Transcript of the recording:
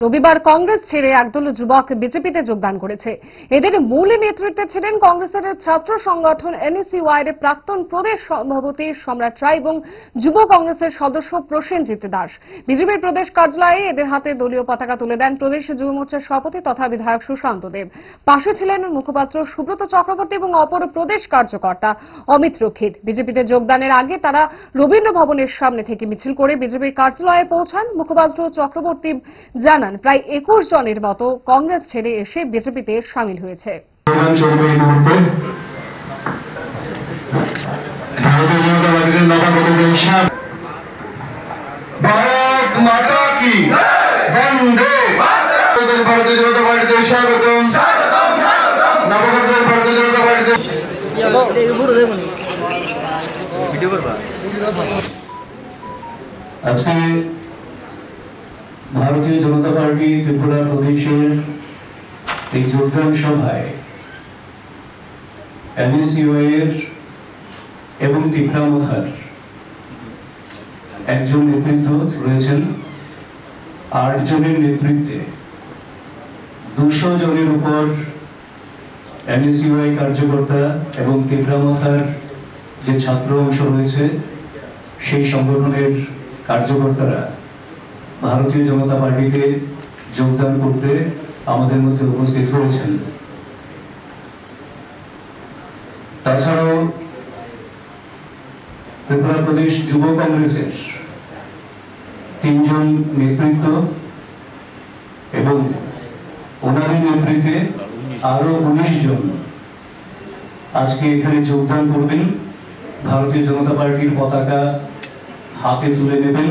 রবিবার কংগ্রেস ছেড়ে একদল যুবক বিজেপিতে যোগদান করেছে। এদের মূল নেতৃত্বে ছিলেন কংগ্রেসের ছাত্র সংগঠন এনএসইউআই এর প্রাক্তন প্রদেশ সভাপতি সম্রাট রায় এবং যুব কংগ্রেসের সদস্য প্রসেনজিৎ দাস। বিজেপির প্রদেশ কার্যালয়ে এদের হাতে দলীয় পতাকা তুলে দেন প্রদেশ যুব মোর্চার সভাপতি তথা বিধায়ক সুশান্ত দেব। পাশে ছিলেন মুখপাত্র সুব্রত চক্রবর্তী এবং অপর প্রদেশ কার্যকর্তা অমিত রক্ষিত। বিজেপিতে যোগদানের আগে তারা রবীন্দ্র ভবনের সামনে থেকে মিছিল করে বিজেপির কার্যালয়ে পৌঁছান। মুখপাত্র চক্রবর্তী জানান প্রায় 21 জনের মতো কংগ্রেস ছেড়ে এসে বিজেপিতে শামিল হয়েছে। भारत माता की वंदे भारतीय जनता पार्टी के स्वागतम नवगठित भारतीय जनता पार्टी আজকে ভারতীয় জনতা পার্টি ত্রিপুরা প্রদেশের এই যোগদান সভায় এনএসইউআই এর এবং তিপ্রামথার একজন নেতৃত্ব রয়েছেন। 8 জনের নেতৃত্বে 200 জনের উপর এনএসইউআই কার্যকর্তা এবং তিপ্রামথার যে ছাত্র অংশ রয়েছে সেই সংগঠনের কার্যকর্তারা ভারতীয় জনতা পার্টিতে যোগদান করতে আমাদের মধ্যে উপস্থিত হয়েছেন। তাছাড়াও ত্রিপুরা প্রদেশ যুব কংগ্রেসের 3 জন নেতৃত্ব এবং ওনাদের নেতৃত্বে আরো 19 জন আজকে এখানে যোগদান করবেন, ভারতীয় জনতা পার্টির পতাকা হাতে তুলে নেবেন।